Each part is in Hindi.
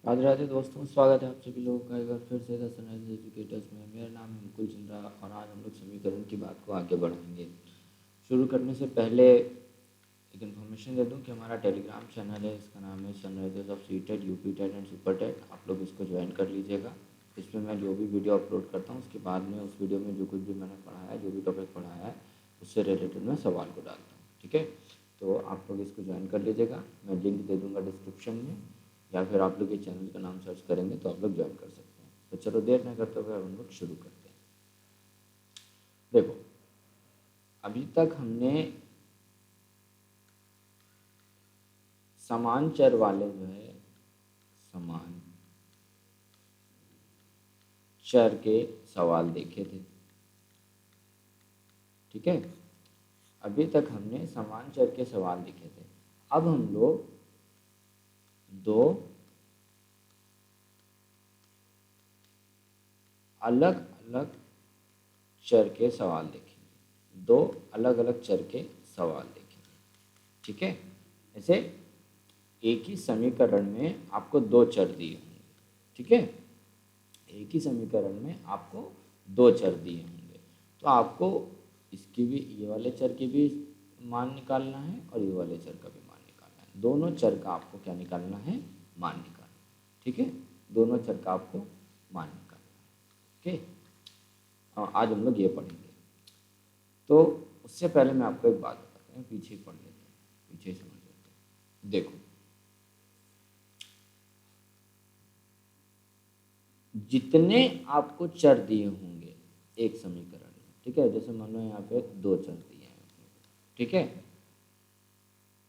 राधे राधे दोस्तों, स्वागत है आप सभी लोगों का एक बार फिर से द सनराइज एजुकेटर्स में। मेरा नाम है मुकुल चंद्रा और आज हम लोग समीकरण की बात को आगे बढ़ाएंगे। शुरू करने से पहले एक इन्फॉर्मेशन दे दूं कि हमारा टेलीग्राम चैनल है, इसका नाम है Sunrisers of CTET, UP TET and super TET. आप लोग इसको ज्वाइन कर लीजिएगा। इसमें मैं जो भी वीडियो अपलोड करता हूँ उसके बाद में उस वीडियो में जो कुछ भी मैंने पढ़ाया है, जो भी टॉपिक पढ़ाया है, उससे रिलेटेड मैं सवाल को डालता हूँ। ठीक है, तो आप लोग इसको ज्वाइन कर लीजिएगा। मैं लिंक दे दूँगा डिस्क्रिप्शन में, या फिर आप लोग ये चैनल का नाम सर्च करेंगे तो आप लोग ज्वाइन कर सकते हैं। तो चलो देर न करते हुए हम लोग शुरू करते हैं। देखो, अभी तक हमने समान चर वाले जो है समान चर के सवाल देखे थे। ठीक है, अभी तक हमने समान चर के सवाल देखे थे। अब हम लोग दो अलग अलग चर के सवाल देखेंगे। दो अलग अलग चर के सवाल देखेंगे। ठीक है, ऐसे एक ही समीकरण में आपको दो चर दिए होंगे। ठीक है, एक ही समीकरण में आपको दो चर दिए होंगे, तो आपको इसकी भी, ये वाले चर की भी मान निकालना है और ये वाले चर का भी मान निकालना है। दोनों चर का आपको क्या निकालना है? मान निकालना है। ठीक है, दोनों चर का आपको मान निकालना है। ओके, आज हम लोग ये पढ़ेंगे। तो उससे पहले मैं आपको एक बात बताता हूँ, पीछे पढ़ लेते हैं, पीछे समझ लेते हैं। देखो, जितने आपको चर दिए होंगे एक समीकरण में, ठीक है, जैसे मान लो यहाँ पे दो चर दिए हैं, ठीक है,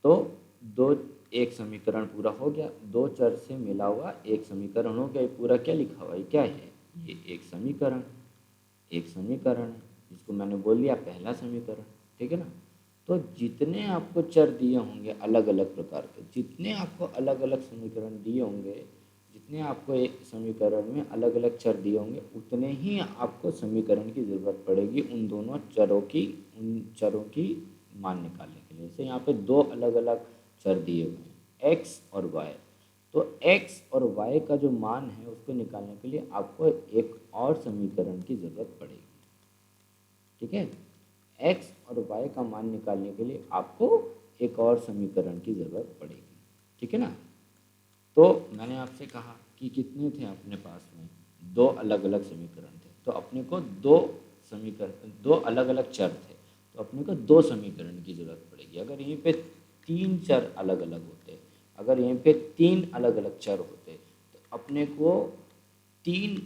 तो दो, एक समीकरण पूरा हो गया। दो चर से मिला हुआ एक समीकरण हो गया। पूरा क्या लिखा हुआ है? क्या है ये? एक समीकरण, एक समीकरण है, जिसको मैंने बोल दिया पहला समीकरण। ठीक है ना, तो जितने आपको चर दिए होंगे अलग अलग प्रकार के, जितने आपको अलग अलग समीकरण दिए होंगे, जितने आपको एक समीकरण में अलग अलग चर दिए होंगे, उतने ही आपको समीकरण की ज़रूरत पड़ेगी उन दोनों चरों की, उन चरों की मान निकालने के लिए। जैसे यहाँ पे दो अलग अलग चर दिए हुए हैं, एक्स और वाई। तो x और y का जो मान है उसको निकालने के लिए आपको एक और समीकरण की ज़रूरत पड़ेगी। ठीक है, x और y का मान निकालने के लिए आपको एक और समीकरण की ज़रूरत पड़ेगी। ठीक है ना, तो मैंने आपसे कहा कि कितने थे अपने पास में? दो अलग अलग समीकरण थे, तो अपने को दो समीकरण, दो अलग अलग चर थे, तो अपने को दो समीकरण की ज़रूरत पड़ेगी। अगर यहीं पे तीन चर अलग अलग होते, अगर यहीं पे तीन अलग अलग चर होते, तो अपने को तीन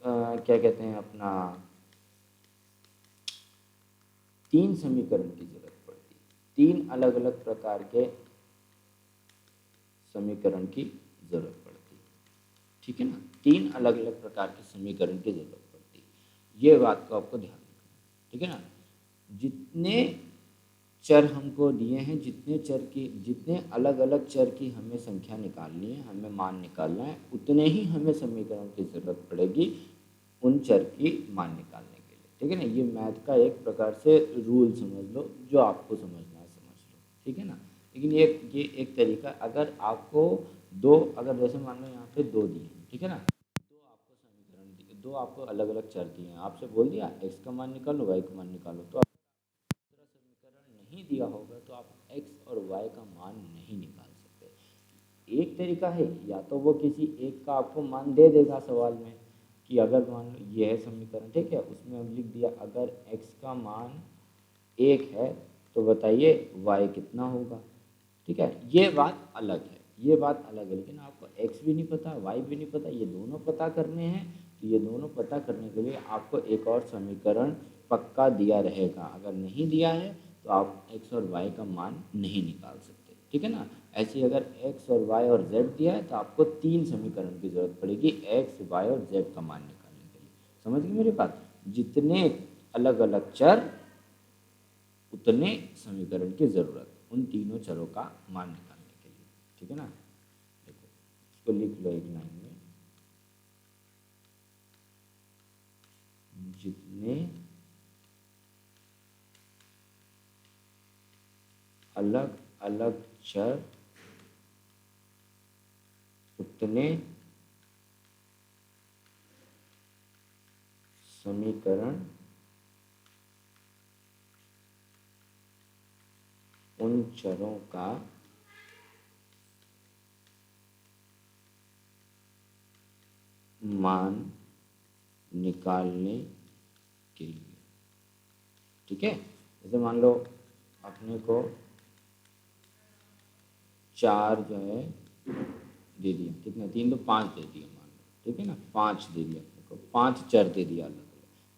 क्या कहते हैं अपना, तीन समीकरण की ज़रूरत पड़ती, तीन अलग अलग प्रकार के समीकरण की ज़रूरत पड़ती। ठीक है ना, तीन अलग अलग प्रकार के समीकरण की ज़रूरत पड़ती। ये बात को आपको ध्यान रखना। ठीक है ना, जितने चर हमको दिए हैं, जितने चर की, जितने अलग अलग चर की हमें संख्या निकालनी है, हमें मान निकालना है, उतने ही हमें समीकरण की ज़रूरत पड़ेगी उन चर की मान निकालने के लिए। ठीक है ना, ये मैथ का एक प्रकार से रूल समझ लो, जो आपको समझना है समझ लो। ठीक है ना, लेकिन ये एक तरीका, अगर आपको दो, अगर जैसे मान लो यहाँ पे दो दिए हैं, ठीक है ना, दो आपको समीकरण दिए, दो आपको अलग अलग चर दिए हैं, आपसे बोल दिया एक्स का मान निकालो, वाई का मान निकालो, तो दूसरा समीकरण नहीं दिया होगा तो आप x और y का मान नहीं निकाल सकते। एक तरीका है, या तो वो किसी एक का आपको मान दे देगा सवाल में, कि अगर मान लो ये है समीकरण, ठीक है, उसमें हम लिख दिया अगर x का मान एक है तो बताइए y कितना होगा। ठीक है, ये बात अलग है, ये बात अलग है। लेकिन आपको x भी नहीं पता, y भी नहीं पता, ये दोनों पता करने हैं, तो ये दोनों पता करने के लिए आपको एक और समीकरण पक्का दिया रहेगा। अगर नहीं दिया है तो आप x और y का मान नहीं निकाल सकते। ठीक है ना, ऐसे ही अगर x और y और z दिया है तो आपको तीन समीकरण की ज़रूरत पड़ेगी x, y और z का मान निकालने के लिए। समझ गए मेरी बात? जितने अलग अलग चर, उतने समीकरण की ज़रूरत उन तीनों चरों का मान निकालने के लिए। ठीक है ना, देखो इसको लिख लो एक लाइन में, जितने अलग अलग चर उतने समीकरण उन चरों का मान निकालने के लिए। ठीक है, जैसे मान लो अपने को 4 जो है दे दिया, कितना 3 तो 5 दे दिया मान लो, ठीक है ना, 5 दे दिया अपने को, 5 चर दे दिया अलग अलग।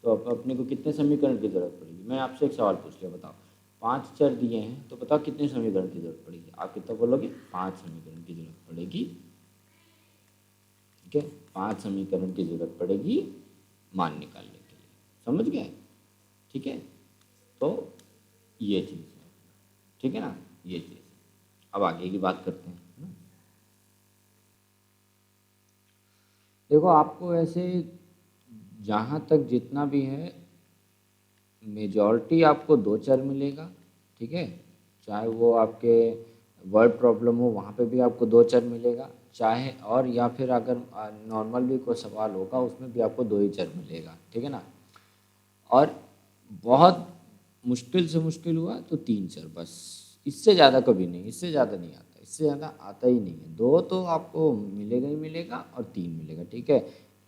तो अब अपने को कितने समीकरण की जरूरत पड़ेगी? मैं आपसे एक सवाल पूछ लिया, बताओ 5 चर दिए हैं तो बताओ कितने समीकरण की जरूरत पड़ेगी? आप कितना बोलोगे? 5 समीकरण की जरूरत पड़ेगी। ठीक है, 5 समीकरण की जरूरत पड़ेगी मान निकालने के लिए। समझ गए? ठीक है, तो ये चीज़ है, ठीक है ना, ये चीज़। अब आगे की बात करते हैं ना। देखो आपको ऐसे जहाँ तक जितना भी है मेजॉरिटी आपको 2 चर मिलेगा। ठीक है, चाहे वो आपके वर्ड प्रॉब्लम हो वहाँ पे भी आपको 2 चर मिलेगा, चाहे और या फिर अगर नॉर्मल भी कोई सवाल होगा उसमें भी आपको 2 ही चर मिलेगा। ठीक है ना, और बहुत मुश्किल से मुश्किल हुआ तो 3 चर, बस इससे ज़्यादा कभी नहीं, इससे ज़्यादा नहीं आता, इससे ज़्यादा आता ही नहीं है। 2 तो आपको मिलेगा ही मिलेगा और 3 मिलेगा। ठीक है,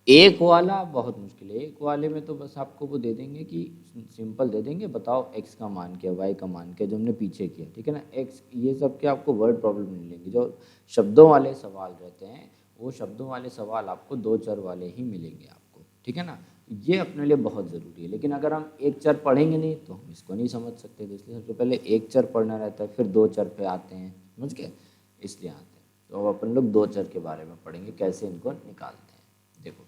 एक वाला बहुत मुश्किल है, एक वाले में तो बस आपको वो दे देंगे कि सिंपल दे देंगे, बताओ x का मान क्या, y का मान क्या, जो हमने पीछे किया। ठीक है ना, x ये सब के आपको वर्ड प्रॉब्लम नहीं मिलेंगे। जो शब्दों वाले सवाल रहते हैं वो शब्दों वाले सवाल आपको 2 चर वाले ही मिलेंगे आपको। ठीक है ना, ये अपने लिए बहुत ज़रूरी है। लेकिन अगर हम एक चर पढ़ेंगे नहीं तो हम इसको नहीं समझ सकते, तो इसलिए सबसे पहले एक चर पढ़ना रहता है, फिर 2 चर पे आते हैं, समझ गए, इसलिए आते हैं। तो अब अपन लोग 2 चर के बारे में पढ़ेंगे, कैसे इनको निकालते हैं। देखो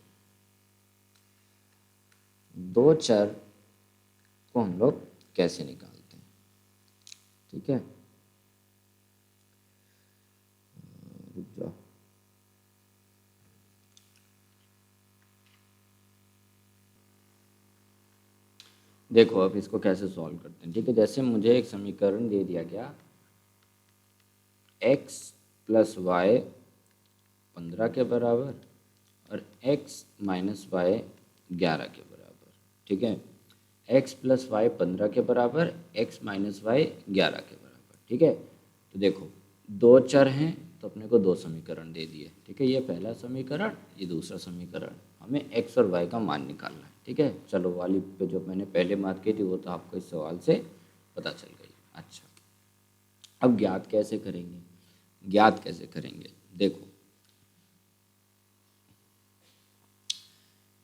2 चर को हम लोग कैसे निकालते हैं। ठीक है, रुक जाओ, देखो अब इसको कैसे सॉल्व करते हैं। ठीक है, जैसे मुझे एक समीकरण दे दिया गया x प्लस वाई 15 के बराबर और x माइनस वाई 11 के बराबर। ठीक है, x प्लस वाई 15 के बराबर, x माइनस वाई 11 के बराबर। ठीक है, तो देखो 2 चर हैं तो अपने को 2 समीकरण दे दिए। ठीक है, ये पहला समीकरण, ये दूसरा समीकरण, हमें x और y का मान निकालना है। ठीक है, चलो वाली पे जो मैंने पहले बात की थी वो तो आपको इस सवाल से पता चल गई। अच्छा, अब ज्ञात कैसे करेंगे? ज्ञात कैसे करेंगे, देखो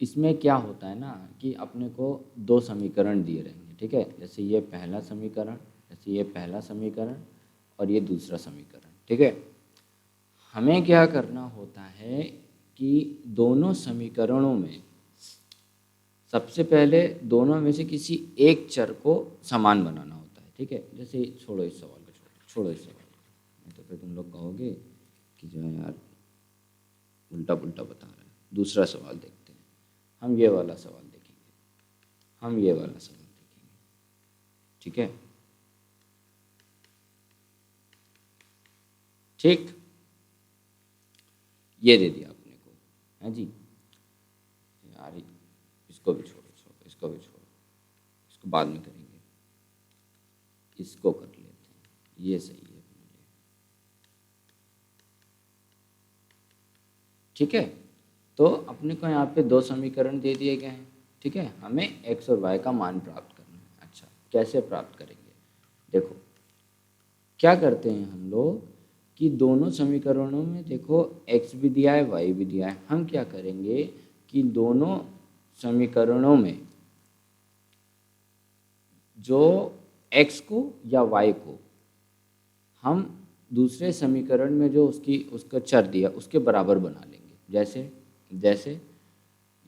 इसमें क्या होता है ना कि अपने को 2 समीकरण दिए रहेंगे। ठीक है, जैसे ये पहला समीकरण, जैसे ये पहला समीकरण और ये दूसरा समीकरण। ठीक है, हमें क्या करना होता है कि दोनों समीकरणों में सबसे पहले दोनों में से किसी एक चर को समान बनाना होता है। ठीक है, जैसे छोड़ो इस सवाल को, छोड़ो इस सवाल को, तो फिर तुम लोग कहोगे कि जो है यार उल्टा पुल्टा बता रहा है। दूसरा सवाल देखते हैं, हम ये वाला सवाल देखेंगे, हम ये वाला सवाल देखेंगे। ठीक है, ठीक, ये दे दिया अपने को, है जी यार, इसको भी छोड़ो, इसको भी छोड़ो, इसको बाद में करेंगे, इसको कर लेते हैं, ये सही है अपने लिए। ठीक है, तो अपने को यहाँ पे 2 समीकरण दे दिए गए हैं। ठीक है, हमें x और y का मान प्राप्त करना है। अच्छा, कैसे प्राप्त करेंगे? देखो क्या करते हैं हम लोग कि दोनों समीकरणों में देखो x भी दिया है y भी दिया है। हम क्या करेंगे कि दोनों समीकरणों में जो x को या y को हम दूसरे समीकरण में जो उसका चर दिया उसके बराबर बना लेंगे। जैसे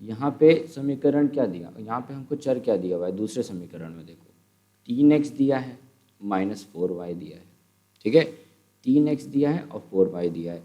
यहाँ पे समीकरण क्या दिया, यहाँ पे हमको चर क्या दिया हुआ है दूसरे समीकरण में, देखो 3x दिया है माइनस 4y दिया है। ठीक है, 3x दिया है और 4y दिया है।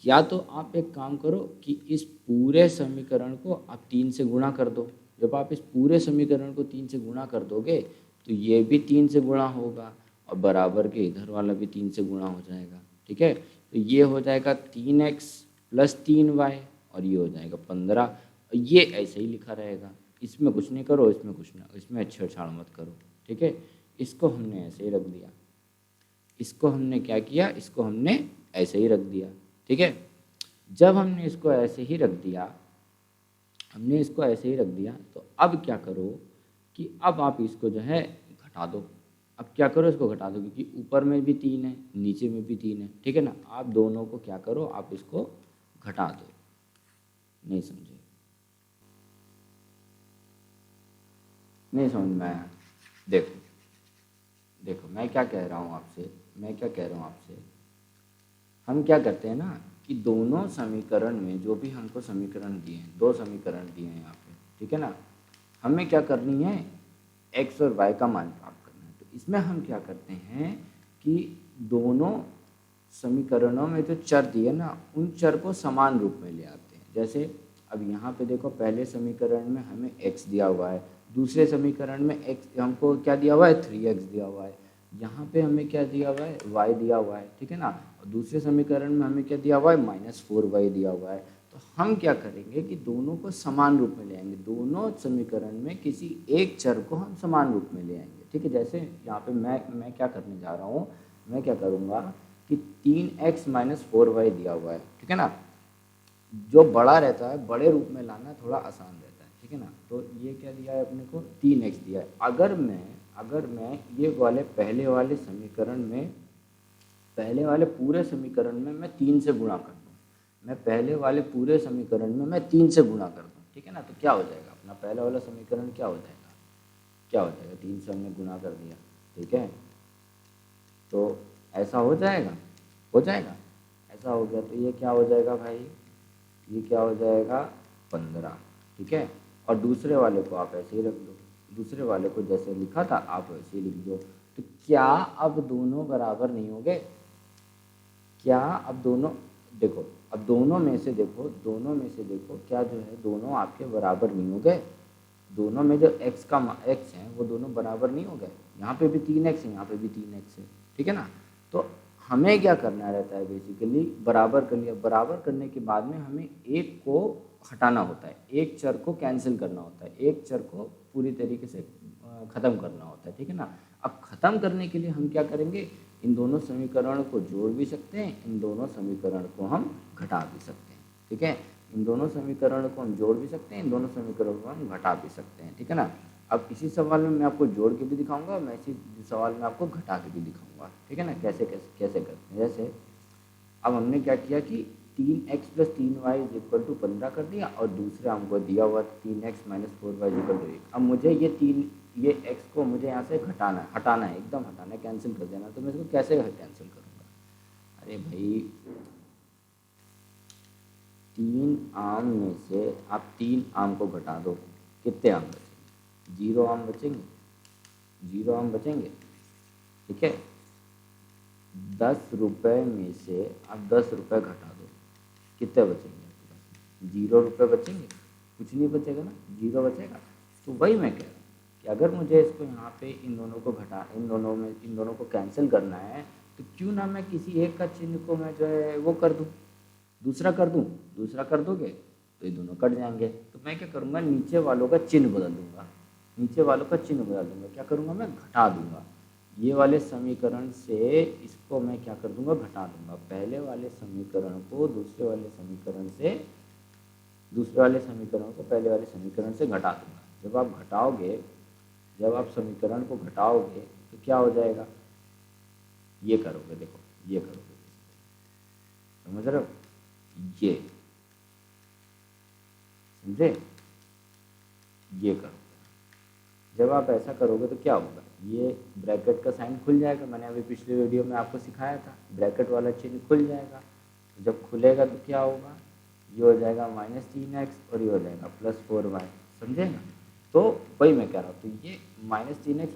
या तो आप एक काम करो कि इस पूरे समीकरण को आप 3 से गुणा कर दो। जब आप इस पूरे समीकरण को 3 से गुणा कर दोगे तो ये भी 3 से गुणा होगा और बराबर के इधर वाला भी 3 से गुणा हो जाएगा। ठीक है, तो ये हो जाएगा 3x प्लस 3y और ये हो जाएगा 15। ये ऐसे ही लिखा रहेगा, इसमें कुछ नहीं करो, इसमें कुछ ना, इसमें छेड़छाड़ मत करो, ठीक है। इसको हमने ऐसे ही रख दिया, इसको हमने क्या किया, इसको हमने ऐसे ही रख दिया, ठीक है। जब हमने इसको ऐसे ही रख दिया, हमने इसको ऐसे ही रख दिया, तो अब क्या करो कि अब आप इसको जो है घटा दो। अब क्या करो, इसको घटा दो, क्योंकि ऊपर में भी 3 है, नीचे में भी 3 है, ठीक है ना। आप दोनों को क्या करो, आप इसको घटा दो। नहीं समझे, नहीं समझ में आया। देखो देखो मैं क्या कह रहा हूँ आपसे, हम क्या करते हैं ना कि दोनों समीकरण में जो भी हमको समीकरण दिए हैं, 2 समीकरण दिए हैं यहाँ पे, ठीक है ना, हमें क्या करनी है, x और y का मान प्राप्त करना है। तो इसमें हम क्या करते हैं कि दोनों समीकरणों में जो चर दिए ना, उन चर को समान रूप में ले आते हैं। जैसे अब यहाँ पे देखो, पहले समीकरण में हमें x दिया हुआ है, दूसरे समीकरण में x हमको क्या दिया हुआ है, 3x दिया हुआ है। यहाँ पे हमें क्या दिया हुआ है, y दिया हुआ है, ठीक है ना। और दूसरे समीकरण में हमें क्या दिया हुआ है, -4y दिया हुआ है। तो हम क्या करेंगे कि दोनों को समान रूप में ले आएंगे, दोनों समीकरण में किसी एक चर को हम समान रूप में ले आएंगे, ठीक है। जैसे यहाँ पे मैं क्या करने जा रहा हूँ, मैं क्या करूँगा कि 3x - 4y दिया हुआ है, ठीक है ना। जो बड़ा रहता है, बड़े रूप में लाना थोड़ा आसान रहता है, ठीक है ना। तो ये क्या दिया है अपने को, 3x दिया है। अगर मैं ये वाले पहले वाले समीकरण में, पहले वाले पूरे समीकरण में मैं 3 से गुणा कर दूँ, मैं पहले वाले पूरे समीकरण में मैं 3 से गुणा कर दूँ, ठीक है ना। तो क्या हो जाएगा, अपना पहला वाला समीकरण क्या हो जाएगा, 3 से हमने गुणा कर दिया, ठीक है। तो ऐसा हो जाएगा, ऐसा हो गया। तो ये क्या हो जाएगा भाई, ये क्या हो जाएगा, 15, ठीक है। और दूसरे वाले को आप ऐसे ही रख दो, दूसरे वाले को जैसे लिखा था आप वैसे ही लिख दो। तो क्या अब दोनों बराबर नहीं हो गए, क्या अब दोनों, देखो अब दोनों में से देखो क्या जो है, दोनों आपके बराबर नहीं हो गए। दोनों में जो x है वो दोनों बराबर नहीं हो गए। यहाँ पे भी 3x है, यहाँ पे भी 3x है, ठीक है ना। तो हमें क्या करना रहता है, बेसिकली बराबर कर लिया, बराबर करने के बाद में हमें एक को हटाना होता है, एक चर को कैंसिल करना होता है, एक चर को पूरी तरीके से ख़त्म करना होता है, ठीक है ना। अब ख़त्म करने के लिए हम क्या करेंगे, इन दोनों समीकरण को जोड़ भी सकते हैं, इन दोनों समीकरण को हम घटा भी सकते हैं, ठीक है। इन दोनों समीकरण को हम जोड़ भी सकते हैं, इन दोनों समीकरणों को हम घटा भी सकते हैं, ठीक है ना। अब इसी सवाल में मैं आपको जोड़ के भी दिखाऊंगा, मैं इसी सवाल में आपको घटा के भी दिखाऊंगा, ठीक है ना, कैसे करते हैं। जैसे अब हमने क्या किया कि 3x + 3y = 15 कर दिया, और दूसरा हमको दिया हुआ 3x - 4y = 1। अब मुझे ये x को मुझे यहाँ से हटाना है, एकदम हटाना है, कैंसिल कर देना। तो मैं इसको कैसे कैंसिल करूँगा, अरे भाई 3 आम में से आप 3 आम को घटा दो, कितने आम बचेंगे, 0 आम बचेंगे, 0 आम बचेंगे, ठीक है। 10 रुपये में से आप 10 रुपये घटा दो, कितने बचेंगे आपके पास, 0 रुपये बचेंगे, कुछ नहीं बचेगा ना, 0 बचेगा। तो वही मैं कह रहा हूँ कि अगर मुझे इसको यहाँ पे इन दोनों को कैंसिल करना है, तो क्यों ना मैं किसी एक का चिन्ह को मैं जो है वो कर दूँ, दूसरा कर दोगे तो ये दोनों कट जाएंगे। तो मैं क्या करूँगा, नीचे वालों का चिन्ह बदल दूँगा, क्या करूँगा, मैं घटा दूँगा। ये वाले समीकरण से इसको मैं क्या कर दूँगा, घटा दूँगा। पहले वाले समीकरण को दूसरे वाले समीकरण को पहले वाले समीकरण से घटा दूँगा। जब आप समीकरण को घटाओगे तो क्या हो जाएगा, ये करोगे, देखो ये करोगे, समझ रहे हो, ये समझे, ये करोगे। जब आप ऐसा करोगे तो क्या होगा, ये ब्रैकेट का साइन खुल जाएगा, मैंने अभी पिछले वीडियो में आपको सिखाया था, ब्रैकेट वाला चिन्ह खुल जाएगा। तो जब खुलेगा तो क्या होगा, ये हो जाएगा -3x और ये हो जाएगा +4y, समझे ना। तो वही मैं कह रहा हूँ, तो ये -3x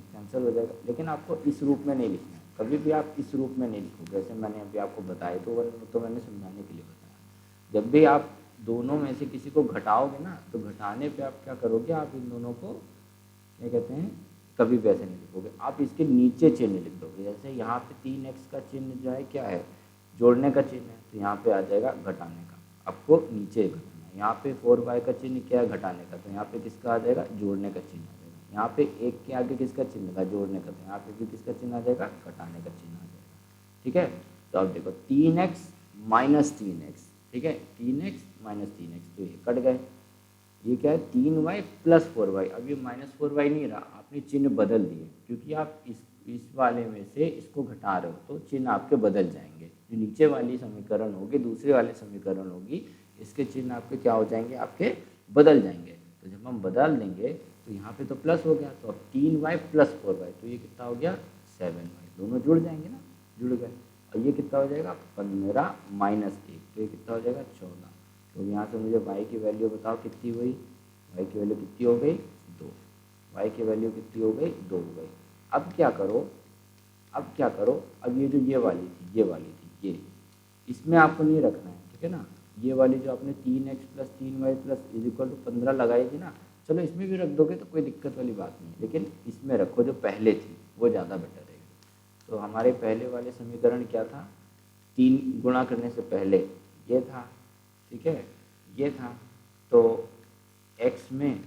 कैंसिल हो जाएगा। लेकिन आपको इस रूप में नहीं लिखना है, कभी भी आप इस रूप में नहीं लिखोगे, जैसे मैंने अभी आपको बताया, तो मैंने समझाने के लिए बताया। जब भी आप दोनों में से किसी को घटाओगे ना, तो घटाने पे आप क्या करोगे, आप इन दोनों को क्या कहते हैं, कभी भी ऐसे नहीं लिखोगे, आप इसके नीचे चिन्ह लिख दोगे। जैसे यहाँ पे 3x का चिन्ह जो है क्या है, जोड़ने का चिन्ह है तो यहाँ पे आ जाएगा घटाने का, आपको नीचे घटाना है। यहाँ पे 4y का चिन्ह क्या है, घटाने का, तो यहाँ पे किसका आ जाएगा, जोड़ने का चिन्ह आ जाएगा। यहाँ पे 1 के आगे किसका चिन्ह लगा, जोड़ने का, तो यहाँ पे भी किसका चिन्ह आ जाएगा, घटाने का चिन्ह आ जाएगा। ठीक है, तो अब देखो 3x माइनस 3x, ठीक है, 3x माइनस 3x, तो ये कट गए। ये क्या है, 3y प्लस 4y। अब ये माइनस 4y नहीं रहा, आपने चिन्ह बदल दिए, क्योंकि आप इस वाले में से इसको घटा रहे हो तो चिन्ह आपके बदल जाएंगे। जो नीचे वाली समीकरण होगी, दूसरे वाले समीकरण होगी, इसके चिन्ह आपके क्या हो जाएंगे, आपके बदल जाएंगे। तो जब हम बदल देंगे तो यहाँ पे तो प्लस हो गया, तो अब 3y प्लस 4y, तो ये कितना हो गया, 7y। दोनों जुड़ जाएंगे ना, जुड़ गए। और ये कितना हो जाएगा, 15 माइनस 1, तो ये कितना हो जाएगा, 14। तो यहाँ से मुझे y की वैल्यू बताओ कितनी हुई, y की वैल्यू कितनी हो गई, 2। y की वैल्यू कितनी हो गई, 2 हो गई। अब क्या करो, अब क्या करो, अब ये जो ये वाली थी, ये इसमें आपको नहीं रखना है, ठीक है ना। ये वाली जो आपने 3x plus 3y plus is equal to 15 लगाई थी ना, चलो इसमें भी रख दोगे तो कोई दिक्कत वाली बात नहीं, लेकिन इसमें रखो जो पहले थी, वो ज़्यादा बेटर रहेगा। तो हमारे पहले वाले समीकरण क्या था, 3 गुणा करने से पहले ये था, ठीक है, ये था। तो x में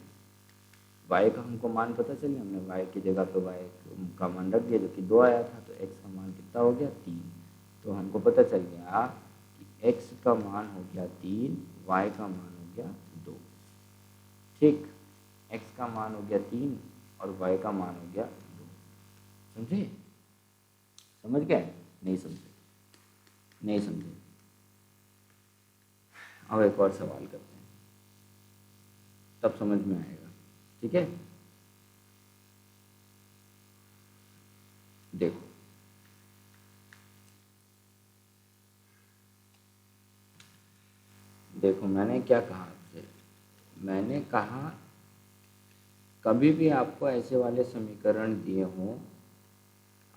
y का हमको मान पता चलिए, हमने y की जगह पे y का मान रख दिया जो कि 2 आया था, तो x का मान कितना हो गया, 3। तो हमको पता चल गया कि x का मान हो गया 3, y का मान हो गया 2। ठीक, x का मान हो गया 3 और y का मान हो गया 2। समझे, समझ गए, नहीं समझे, नहीं समझे। अब एक और सवाल करते हैं, तब समझ में आएगा, ठीक है। देखो, देखो मैंने क्या कहा आपसे, मैंने कहा कभी भी आपको ऐसे वाले समीकरण दिए हों,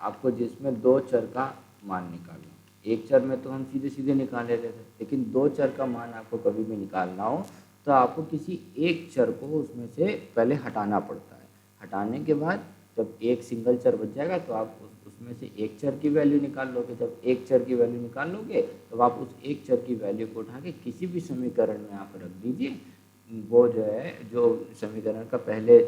आपको जिसमें 2 चर का मान निकालना, एक चर में तो हम सीधे सीधे निकाल लेते थे, लेकिन 2 चर का मान आपको कभी भी निकालना हो तो आपको किसी एक चर को उसमें से पहले हटाना पड़ता है। हटाने के बाद जब एक सिंगल चर बच जाएगा तो आप उसमें से एक चर की वैल्यू निकाल लोगे। जब एक चर की वैल्यू निकाल लोगे तो आप उस एक चर की वैल्यू को उठा के किसी भी समीकरण में आप रख दीजिए। वो जो है, जो समीकरण का पहले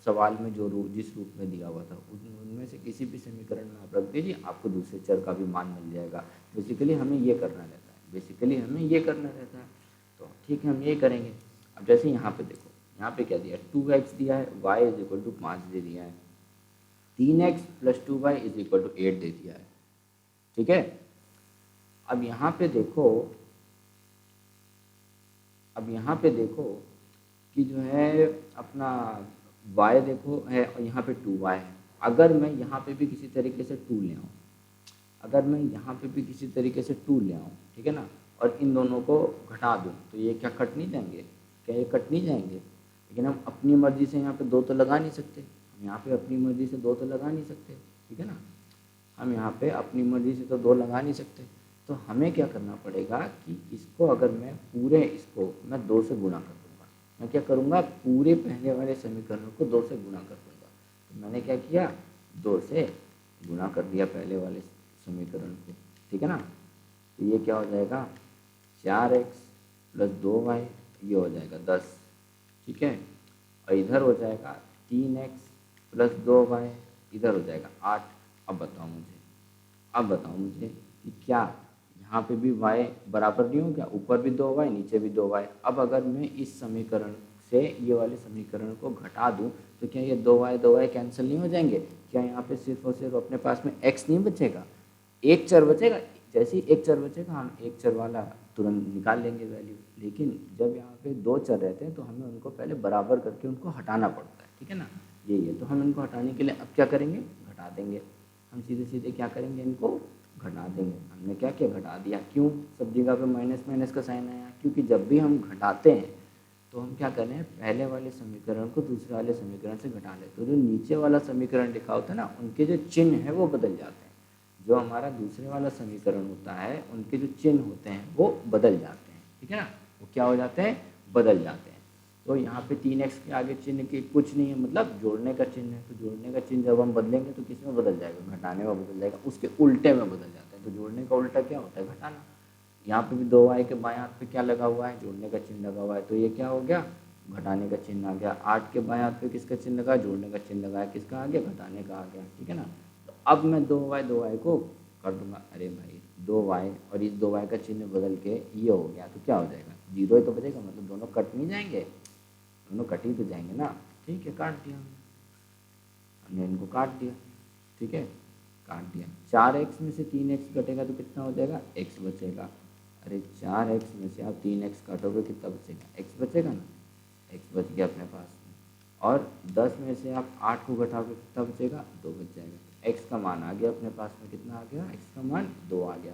सवाल में जो जिस रूप में दिया हुआ था उनमें से किसी भी समीकरण में आप रख दीजिए, आपको दूसरे चर का भी मान मिल जाएगा। बेसिकली हमें ये करना रहता है, बेसिकली हमें ये करना रहता है। तो ठीक है, हम ये करेंगे। अब जैसे यहाँ पे देखो, यहाँ पे क्या दिया है, 2x दिया है, y इज इक्वल टू 5 दे दिया है, 3x plus 2y is equal to 8 दे दिया है, ठीक है। अब यहाँ पे देखो, अब यहाँ पे देखो कि जो है अपना y देखो है और यहाँ पे 2y है। अगर मैं यहाँ पे भी किसी तरीके से 2 ले आऊँ, अगर मैं यहाँ पे भी किसी तरीके से 2 ले आऊँ, ठीक है ना, और इन दोनों को घटा दूँ तो ये क्या कट नहीं जाएंगे, क्या ये कट नहीं जाएंगे। लेकिन हम अपनी मर्जी से यहाँ पे 2 तो लगा नहीं सकते, हम यहाँ पे अपनी मर्जी से 2 तो लगा नहीं सकते, ठीक है ना, हम यहाँ पे अपनी मर्जी से तो 2 लगा नहीं सकते। तो हमें क्या करना पड़ेगा कि इसको अगर मैं पूरे इसको मैं 2 से गुणा कर दूँगा, मैं क्या करूँगा, पूरे पहले वाले समीकरण को 2 से गुणा कर दूँगा। तो मैंने क्या किया, 2 से गुणा कर दिया पहले वाले समीकरण को, ठीक है ना। तो ये क्या हो जाएगा, 4x प्लस 2y, ये हो जाएगा 10, ठीक है। और इधर हो जाएगा 3x प्लस 2y, इधर हो जाएगा 8। अब बताओ मुझे कि क्या यहाँ पे भी y बराबर नहीं हो गया, ऊपर भी 2y नीचे भी 2y। अब अगर मैं इस समीकरण से ये वाले समीकरण को घटा दूँ तो क्या ये 2y कैंसिल नहीं हो जाएंगे, क्या यहाँ पे सिर्फ और सिर्फ अपने पास में x नहीं बचेगा, एक चर बचेगा। जैसे ही एक चर बचेगा हम एक चर वाला तुरंत निकाल लेंगे वैल्यू। लेकिन जब यहाँ पे 2 चर रहते हैं तो हमें उनको पहले बराबर करके उनको हटाना पड़ता है, ठीक है ना। यही है, तो हम इनको हटाने के लिए अब क्या करेंगे, घटा देंगे। हम सीधे सीधे क्या करेंगे, इनको घटा देंगे। हमने क्या किया, घटा दिया। क्यों, सब जगह पे माइनस माइनस का साइन आया, क्योंकि जब भी हम घटाते हैं तो हम क्या कर रहे हैं, पहले वाले समीकरण को दूसरे वाले समीकरण से घटा लेते हैं। तो जो नीचे वाला समीकरण लिखा होता है ना, उनके जो चिन्ह है वो बदल जाते हैं। जो हमारा दूसरे वाला समीकरण होता है उनके जो चिन्ह होते हैं वो बदल जाते हैं, ठीक है ना, वो क्या हो जाते हैं, बदल जाते हैं। तो यहाँ पे 3x के आगे चिन्ह के कुछ नहीं है, मतलब जोड़ने का चिन्ह है। तो जोड़ने का चिन्ह जब हम बदलेंगे तो किस में बदल जाएगा, घटाने में बदल जाएगा, उसके उल्टे में बदल जाता है। है, तो जोड़ने का उल्टा क्या होता है, घटाना। यहाँ पे भी 2y के बाएं हाथ पे क्या लगा हुआ है, जोड़ने का चिन्ह लगा हुआ है, तो ये क्या हो गया, घटाने का चिन्ह आ गया। 8 के बाएं हाथ पे किसका चिन्ह लगा, जोड़ने का चिन्ह लगा है, किसका आ गया, घटाने का आ गया, ठीक है ना। तो अब मैं 2y को कर दूंगा, अरे भाई 2y और इस 2y का चिन्ह बदल के ये हो गया, तो क्या हो जाएगा, 0 ही तो बचेगा, मतलब दोनों कट नहीं जाएंगे, दोनों कट ही तो जाएंगे ना। ठीक है, काट दिया हमने इनको काट दिया, ठीक है, काट दिया। 4x में से 3x कटेगा तो कितना हो जाएगा, x बचेगा। अरे 4x में से आप 3x काटोगे कितना बचेगा, x बचेगा ना, x बच गया अपने पास में। और 10 में से आप 8 को घटाओगे कितना बचेगा, 2 बच जाएगा। x का मान आ गया अपने पास में, कितना आ गया, x का मान 2 आ गया।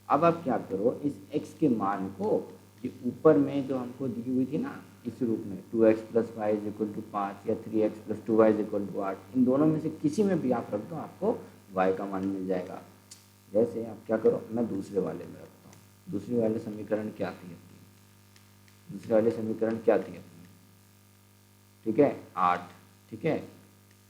अब आप क्या करो, इस x के मान को ये ऊपर में जो हमको दी हुई थी ना इस रूप में 2x + y = 5 या 3x + 2y = 8, इन दोनों में से किसी में भी आप रख दो, आपको y का मान मिल जाएगा। जैसे आप क्या करो, मैं दूसरे वाले में रखता हूँ। दूसरे वाले समीकरण क्या थी अपनी, दूसरे वाले समीकरण क्या थी अपनी, ठीक है 8, ठीक है,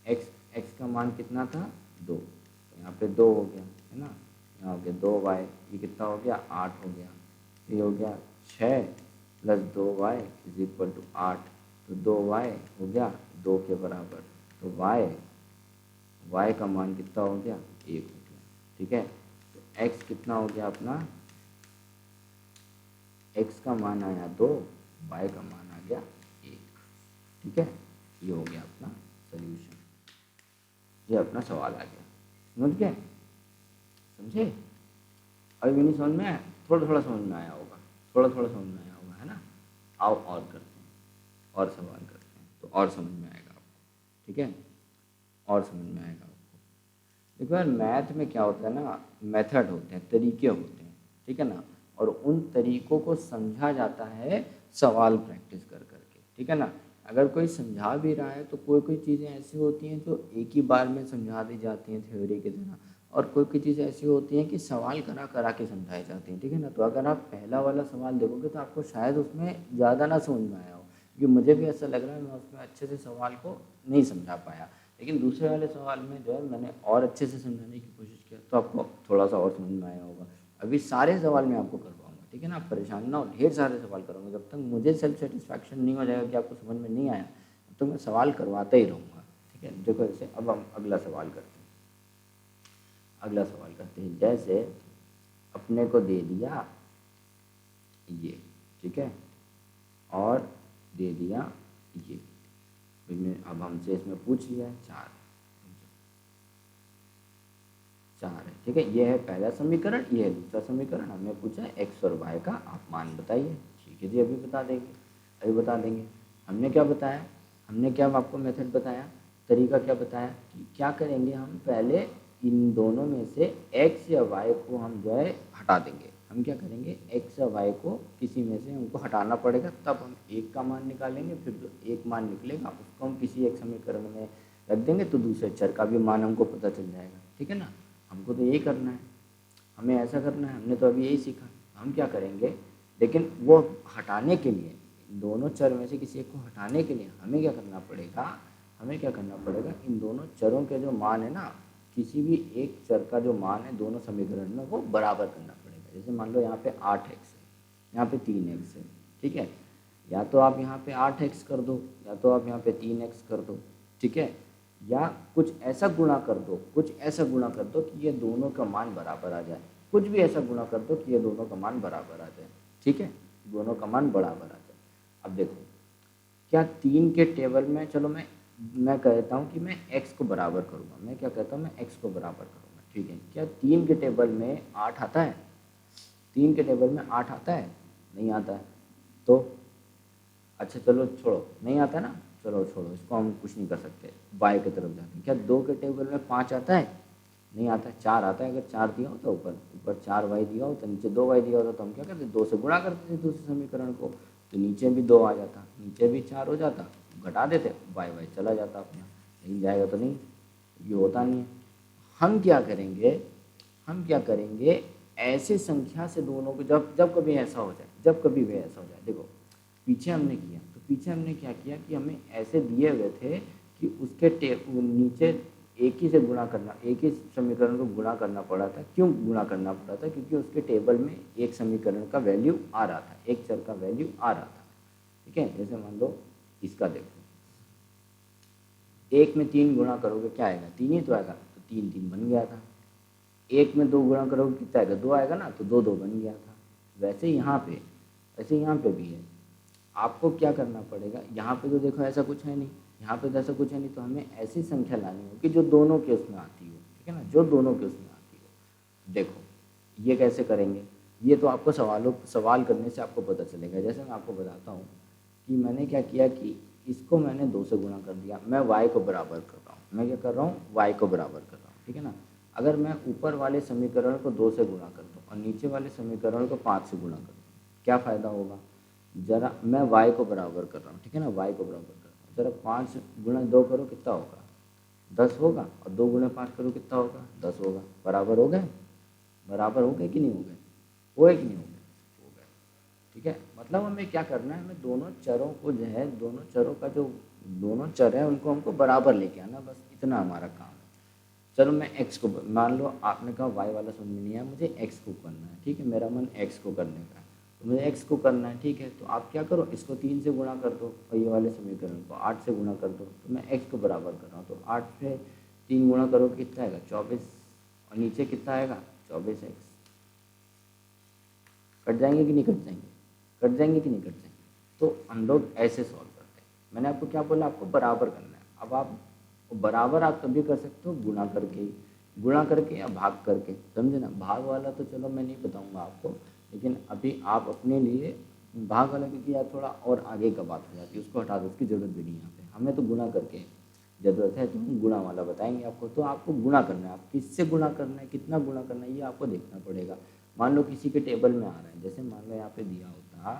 x का मान कितना था 2, तो यहाँ पे 2 हो गया है ना, यहाँ हो गया 2y, ये कितना हो गया 8 हो गया, ये हो गया 6 + 2y = 8, तो 2y हो गया 2 के बराबर, तो y का मान कितना हो गया 1 हो गया, ठीक है। तो x कितना हो गया अपना, x का मान आया 2, y का मान आ गया 1, ठीक है। ये हो गया अपना सॉल्यूशन, ये अपना सवाल आ गया, समझ गए, समझे। अभी भी नहीं समझ में आया, थोड़ा थोड़ा समझ में आया होगा, थोड़ा थोड़ा समझ में आया होगा, है ना। आओ और करते हैं, और सवाल करते हैं, तो और समझ में आएगा आपको, ठीक है, और समझ में आएगा आपको। देखो यार, मैथ में क्या होता है ना, मेथड होते हैं, तरीके होते हैं, ठीक है ना, और उन तरीकों को समझा जाता है सवाल प्रैक्टिस कर करके, ठीक है ना। अगर कोई समझा भी रहा है तो कोई कोई चीज़ें ऐसी होती हैं जो एक ही बार में समझा दी जाती हैं थ्योरी की तरह, और कोई कोई चीज़ें ऐसी होती हैं कि सवाल करा करा के समझाई जाती हैं, ठीक है ना। तो अगर आप पहला वाला सवाल देखोगे तो आपको शायद उसमें ज़्यादा ना समझ में आया हो, क्योंकि मुझे भी ऐसा लग रहा है मैं उसमें अच्छे से सवाल को नहीं समझा पाया, लेकिन दूसरे वाले सवाल में जो है मैंने और अच्छे से समझाने की कोशिश किया, तो आपको थोड़ा सा और समझ में आया होगा। अभी सारे सवाल मैं आपको करवाऊँगा, ठीक है ना, आप परेशान ना हो, ढेर सारे सवाल करूँगा, जब तक मुझे सेल्फ सेटिस्फैक्शन नहीं हो जाएगा कि आपको समझ में नहीं आया तो मैं सवाल करवाता ही रहूँगा, ठीक है। देखो जैसे अब हम अगला सवाल करते हैं, अगला सवाल करते हैं। जैसे अपने को दे दिया ये, ठीक है, और दे दिया ये, अब हमसे इसमें पूछ लिया है 4 है, ठीक है, ये है पहला समीकरण, ये है दूसरा समीकरण। हमने पूछा है x और y का आप मान बताइए, ठीक है जी, अभी बता देंगे, अभी बता देंगे। हमने क्या बताया, हमने क्या आपको मेथड बताया, तरीका क्या बताया कि क्या करेंगे, हम पहले इन दोनों में से x या y को हम जो है हटा देंगे। हम क्या करेंगे, x या y को किसी में से हमको हटाना पड़ेगा, तब हम एक का मान निकालेंगे, फिर जो एक मान निकलेगा उसको हम किसी एक समीकरण में रख देंगे, तो दूसरे चर का भी मान हमको पता चल जाएगा, ठीक है ना। हमको तो यही करना है, हमें ऐसा करना है, हमने तो अभी यही सीखा। हम क्या करेंगे, लेकिन वो हटाने के लिए, दोनों चर में से किसी एक को हटाने के लिए हमें क्या करना पड़ेगा, हमें क्या करना पड़ेगा, इन दोनों चरों के जो मान है ना, किसी भी एक चर का जो मान है दोनों समीकरण में वो बराबर करना पड़ेगा। जैसे मान लो यहाँ पे 8x है, यहाँ पे 3x है, ठीक है, या तो आप यहाँ पे 8x कर दो, या तो आप यहाँ पे 3x कर दो, ठीक है, या कुछ ऐसा गुणा कर दो, कुछ ऐसा गुणा कर दो कि ये दोनों का मान बराबर आ जाए, कुछ भी ऐसा गुणा कर दो कि ये दोनों का मान बराबर आ जाए, ठीक है, दोनों का मान बराबर आ जाए। अब देखो क्या 3 के टेबल में, चलो मैं कहता हूँ कि मैं x को बराबर करूँगा, मैं क्या कहता हूँ, मैं x को बराबर करूँगा, ठीक है। क्या 3 के टेबल में 8 आता है, 3 के टेबल में 8 आता है, नहीं आता है, तो अच्छा चलो छोड़ो, नहीं आता ना, चलो छोड़ो, इसको हम कुछ नहीं कर सकते, y की तरफ जाते हैं। क्या 2 के टेबल में 5 आता है, नहीं आता है, 4 आता है। अगर 4 दिया हो तो ऊपर 4y दिया हो तो नीचे 2y दिया होता, तो हम क्या करते, 2 से गुणा करते थे दूसरे समीकरण को, तो नीचे भी 2 आ जाता, नीचे भी 4 हो जाता, घटा देते, y चला जाता अपना, नहीं जाएगा तो नहीं, ये होता नहीं है। हम क्या करेंगे, हम क्या करेंगे, ऐसे संख्या से दोनों को जब कभी ऐसा हो जाए, जब कभी वे ऐसा हो जाए, देखो पीछे हमने क्या किया कि हमें ऐसे दिए हुए थे कि उसके नीचे एक ही से गुणा करना, एक ही समीकरण को गुणा करना पड़ा था। क्यों गुणा करना पड़ा था? क्योंकि उसके टेबल में एक समीकरण का वैल्यू आ रहा था, एक चर का वैल्यू आ रहा था। ठीक है, जैसे मान लो इसका देखो, एक में 3 गुणा करोगे क्या आएगा? 3 ही तो आएगा, तो 3 3 बन गया था। एक में 2 गुणा करोगे कितना आएगा? 2 आएगा ना, तो 2 2 बन गया था। वैसे यहाँ पे भी है। आपको क्या करना पड़ेगा, यहाँ पे तो देखो ऐसा कुछ है नहीं, यहाँ पे तो ऐसा कुछ है नहीं, तो हमें ऐसी संख्या लानी होगी जो दोनों के उसमें आती हो। ठीक है ना, जो दोनों के उसमें आती हो। देखो ये कैसे करेंगे, ये तो आपको सवाल करने से आपको पता चलेगा। जैसे मैं आपको बताता हूँ कि मैंने क्या किया कि इसको मैंने 2 से गुणा कर दिया, मैं y को बराबर कर रहा हूँ। मैं क्या कर रहा हूँ? y को बराबर कर रहा हूँ। ठीक है ना, अगर मैं ऊपर वाले समीकरण को 2 से गुणा कर दूँ और नीचे वाले समीकरण को 5 से गुणा कर दूँ, क्या फ़ायदा होगा? जरा मैं y को बराबर कर रहा हूँ। ठीक है ना, y को बराबर कर रहा हूँ। जरा 5 गुणा 2 करो, कितना होगा? 10 होगा। और 2 गुणा 5 करो, कितना होगा? 10 होगा। बराबर हो गए? बराबर हो गए कि नहीं हो गए? हुए कि नहीं हो गए? हो गए। ठीक है, मतलब हमें क्या करना है, हमें दोनों चरों को जो है, दोनों चरों का जो दोनों चर है उनको हमको बराबर लेके आना, बस इतना हमारा काम है। चलो मैं x को, मान लो आपने कहा y वाला समझ में नहीं आया, मुझे x को करना है। ठीक है, मेरा मन x को करने का है, तो मुझे x को करना है। ठीक है, तो आप क्या करो, इसको 3 से गुणा कर दो और ये वाले समीकरण को 8 से गुणा कर दो। तो मैं x को बराबर कर रहा हूँ, तो 8 से 3 गुणा करो, कितना आएगा? 24। और नीचे कितना आएगा? 24x। कट जाएंगे कि नहीं कट जाएंगे? कट जाएंगे कि नहीं कट जाएंगे? तो हम लोग ऐसे सॉल्व करते हैं। मैंने आपको क्या बोला? आपको बराबर करना है। अब आप बराबर आप तभी कर सकते हो गुणा करके ही, गुणा करके या भाग करके, समझे ना। भाग वाला तो चलो मैं नहीं बताऊंगा आपको, लेकिन अभी आप अपने लिए भाग वाला, क्योंकि यार थोड़ा और आगे का बात हो जाती है, उसको हटा दो, उसकी ज़रूरत भी नहीं है यहाँ पे। हमें तो गुणा करके ज़रूरत है, तो हम गुणा वाला बताएंगे आपको। तो आपको गुणा करना है, आप किससे गुणा करना है, कितना गुणा करना है, ये आपको देखना पड़ेगा। मान लो किसी के टेबल में आ रहा है, जैसे मान लो यहाँ पे दिया होता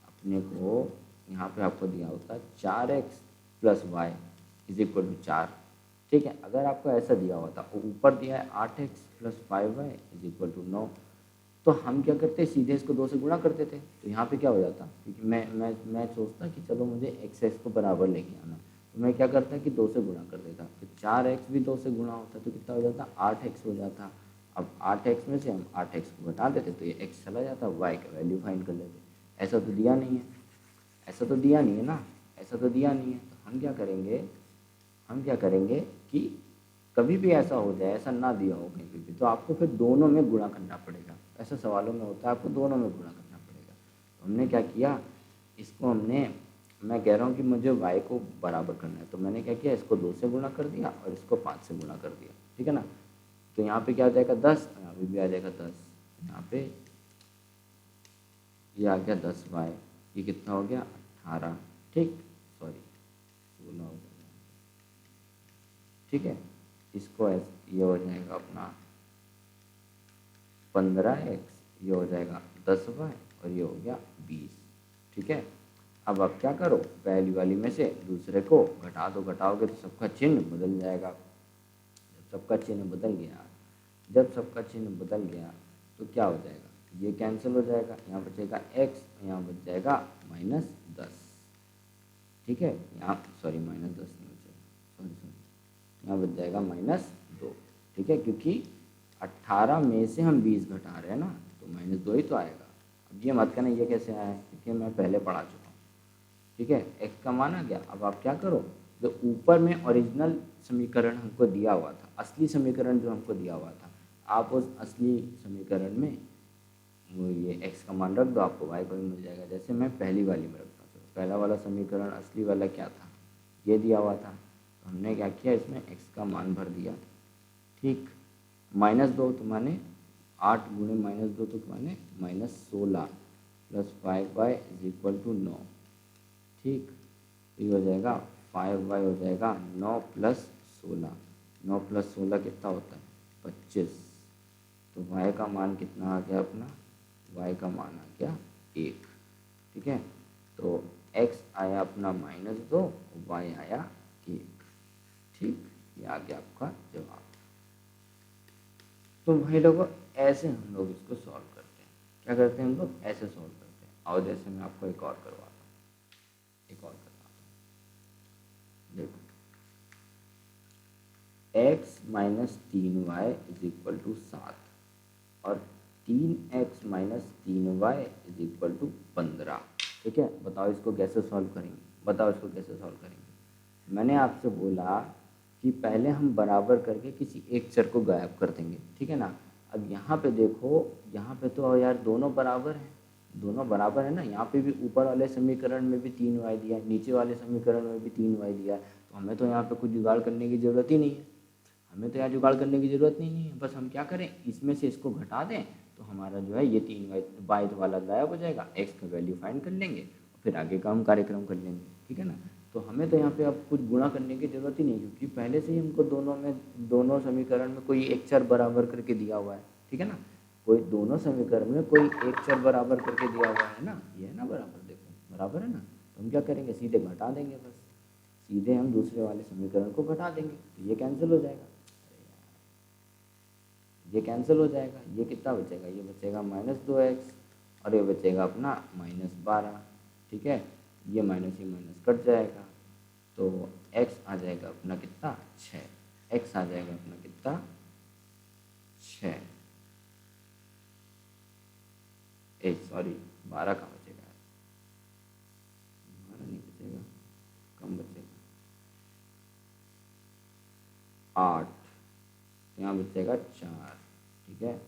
अपने को, यहाँ पे आपको दिया होता 4x plus Y is equal to 4। ठीक है, अगर आपको ऐसा दिया हुआ था, ऊपर दिया है 8x plus 5y is equal to 9, तो हम क्या करते, सीधे इसको 2 से गुणा करते थे। तो यहाँ पे क्या हो जाता, क्योंकि मैं सोचता कि चलो मुझे x को बराबर लेके आना, तो मैं क्या करता कि 2 से गुणा कर देता। फिर 4x भी 2 से गुणा होता, तो कितना हो जाता? 8x हो जाता। अब 8x में से हम 8x को घटा देते, तो ये x चला जाता, y का वैल्यू फाइंड कर लेते। ऐसा तो दिया नहीं है, ऐसा तो दिया नहीं है ना, ऐसा तो दिया नहीं है। तो हम क्या करेंगे कि कभी भी ऐसा हो जाए, ऐसा ना दिया हो कहीं भी, तो आपको फिर दोनों में गुणा करना पड़ेगा। ऐसा सवालों में होता है, आपको दोनों में गुणा करना पड़ेगा। तो हमने क्या किया, इसको मैं कह रहा हूँ कि मुझे y को बराबर करना है, तो मैंने क्या किया, इसको 2 से गुणा कर दिया और इसको 5 से गुणा कर दिया। ठीक है ना, तो यहाँ पे क्या आ जाएगा? 10, यहाँ पे भी आ जाएगा 10, यहाँ पे ये आ गया 10y, ये कितना हो गया? 18। ठीक, सॉरी 16 हो गया। ठीक है, इसको ये हो जाएगा अपना 15x, ये हो जाएगा 10y और ये हो गया 20। ठीक है, अब आप क्या करो, पहली वाली में से दूसरे को घटा दो, घटाओगे तो सबका चिन्ह बदल जाएगा। जब सबका चिन्ह बदल गया तो क्या हो जाएगा? ये कैंसिल हो जाएगा, यहाँ बचेगा x, यहाँ बच जाएगा -10। ठीक है, यहाँ सॉरी -10 नहीं बचेगा, सॉरी यहाँ बच जाएगा -2। ठीक है, क्योंकि 18 में से हम 20 घटा रहे हैं ना, तो -2 ही तो आएगा। अब ये मत कहना ये कैसे आया है, क्योंकि मैं पहले पढ़ा चुका हूँ। ठीक है, x का मान आ गया। अब आप क्या करो, जो ऊपर में ओरिजिनल समीकरण हमको दिया हुआ था, असली समीकरण जो हमको दिया हुआ था, आप उस असली समीकरण में वो ये x का मान रख दो, आपको y को भी मिल जाएगा। जैसे मैं पहली वाली में रखता हूँ, पहला वाला समीकरण असली वाला क्या था, ये दिया हुआ था, तो हमने क्या किया, इसमें x का मान भर दिया। ठीक, -2 तो माने 8 गुणे -2 तो माने -16 plus 5y is equal to 9। ठीक, ये हो जाएगा 5y हो जाएगा 9 प्लस 16, 9 प्लस 16 कितना होता है? 25। तो y का मान कितना आ गया अपना? y का मान आ गया 1। ठीक है, तो x आया अपना -2 और y आया 1। ठीक, ये आ गया आपका जवाब। तो भाई लोगों, ऐसे हम लोग इसको सॉल्व करते हैं। क्या करते हैं हम लोग? ऐसे सॉल्व करते हैं। और जैसे मैं आपको एक और करवाता हूँ, एक और करवाता हूँ। देखो X minus 3y is equal to 7 और 3x minus 3y is equal to 15। ठीक है, बताओ इसको कैसे सॉल्व करेंगे, बताओ इसको कैसे सॉल्व करेंगे। मैंने आपसे बोला कि पहले हम बराबर करके किसी एक चर को गायब कर देंगे, ठीक है ना। अब यहाँ पे देखो, यहाँ पे तो यार दोनों बराबर हैं, दोनों बराबर है ना। यहाँ पे भी ऊपर वाले समीकरण में भी 3y दिया है, नीचे वाले समीकरण में भी 3y दिया है, तो हमें तो यहाँ पे कुछ जुगाड़ करने की ज़रूरत ही नहीं है, हमें तो यहाँ जुगाड़ करने की ज़रूरत नहीं है। बस हम क्या करें, इसमें से इसको घटा दें तो हमारा जो है ये 3y वाला गायब हो जाएगा, x का वैल्यू फाइंड कर लेंगे और फिर आगे का हम कार्यक्रम कर लेंगे, ठीक है ना। तो हमें तो यहाँ पे अब कुछ गुणा करने की ज़रूरत ही नहीं, क्योंकि पहले से ही हमको दोनों समीकरण में कोई एक चर बराबर करके दिया हुआ है, ठीक है ना। कोई दोनों समीकरण में कोई एक चर बराबर करके दिया हुआ है ना, ये है ना बराबर, देखो बराबर है ना। तो हम क्या करेंगे, सीधे घटा देंगे, बस सीधे हम दूसरे वाले समीकरण को घटा देंगे तो ये कैंसिल हो जाएगा, ये कैंसिल हो जाएगा। ये कितना बचेगा, ये बचेगा -2x और ये बचेगा अपना -12, ठीक है। ये माइनस कट जाएगा तो x आ जाएगा अपना कितना 6, x आ जाएगा अपना कितना 6, सॉरी 12 का बचेगा, 12 नहीं बचेगा, कम बचेगा 8, यहाँ बचेगा 4, ठीक है,